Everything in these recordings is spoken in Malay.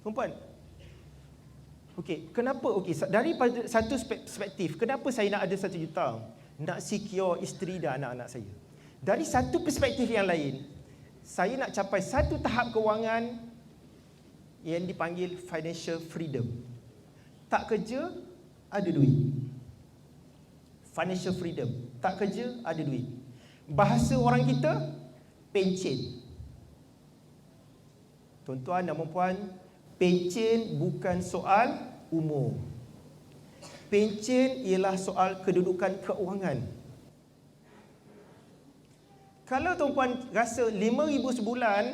Tuan-puan, okey, kenapa? Okey, daripada satu perspektif, kenapa saya nak ada 1 juta? Nak secure isteri dan anak-anak saya. Dari satu perspektif yang lain, saya nak capai satu tahap kewangan yang dipanggil financial freedom. Tak kerja, ada duit. Financial freedom. Tak kerja, ada duit. Bahasa orang kita, pencen. Tuan-tuan dan puan, pencen bukan soal umur. Pencen ialah soal kedudukan keuangan. Kalau tuan-puan rasa 5,000 sebulan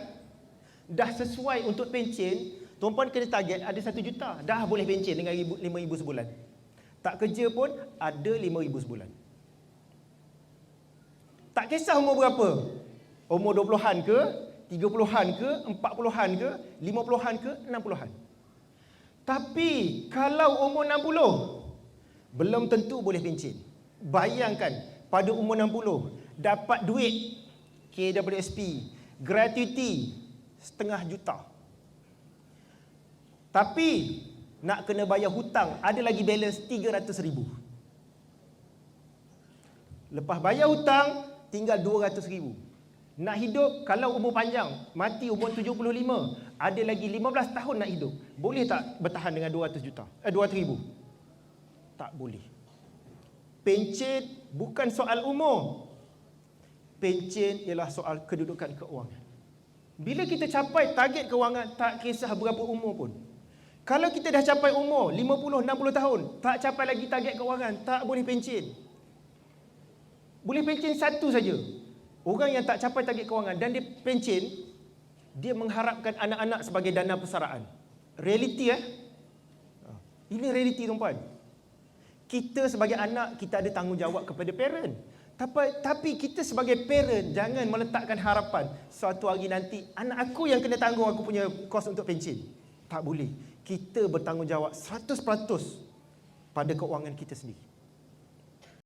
dah sesuai untuk pencen, tuan-puan kena target ada 1 juta. Dah boleh pencen dengan 5,000 sebulan. Tak kerja pun ada 5,000 sebulan. Tak kisah umur berapa. Umur 20-an ke, 30-an ke, 40-an ke, 50-an ke, 60-an. Tapi kalau umur 60, belum tentu boleh pencen. Bayangkan pada umur 60 dapat duit KWSP, gratuiti RM500,000. Tapi nak kena bayar hutang, ada lagi balance RM300,000. Lepas bayar hutang tinggal RM200,000. Nak hidup kalau umur panjang, mati umur 75, ada lagi 15 tahun nak hidup. Boleh tak bertahan dengan 200,000? Tak boleh. Pencen bukan soal umur. Pencen ialah soal kedudukan keuangan. Bila kita capai target kewangan, tak kisah berapa umur pun. Kalau kita dah capai umur 50, 60 tahun, tak capai lagi target kewangan, tak boleh pencen. Boleh pencen satu saja. Orang yang tak capai target kewangan dan dia pencen, dia mengharapkan anak-anak sebagai dana persaraan. Realiti Ini realiti tuan-puan. Kita sebagai anak, kita ada tanggungjawab kepada parent. Tapi kita sebagai parent, jangan meletakkan harapan suatu hari nanti anak aku yang kena tanggung aku punya kos untuk pencen. Tak boleh. Kita bertanggungjawab 100% pada keuangan kita sendiri.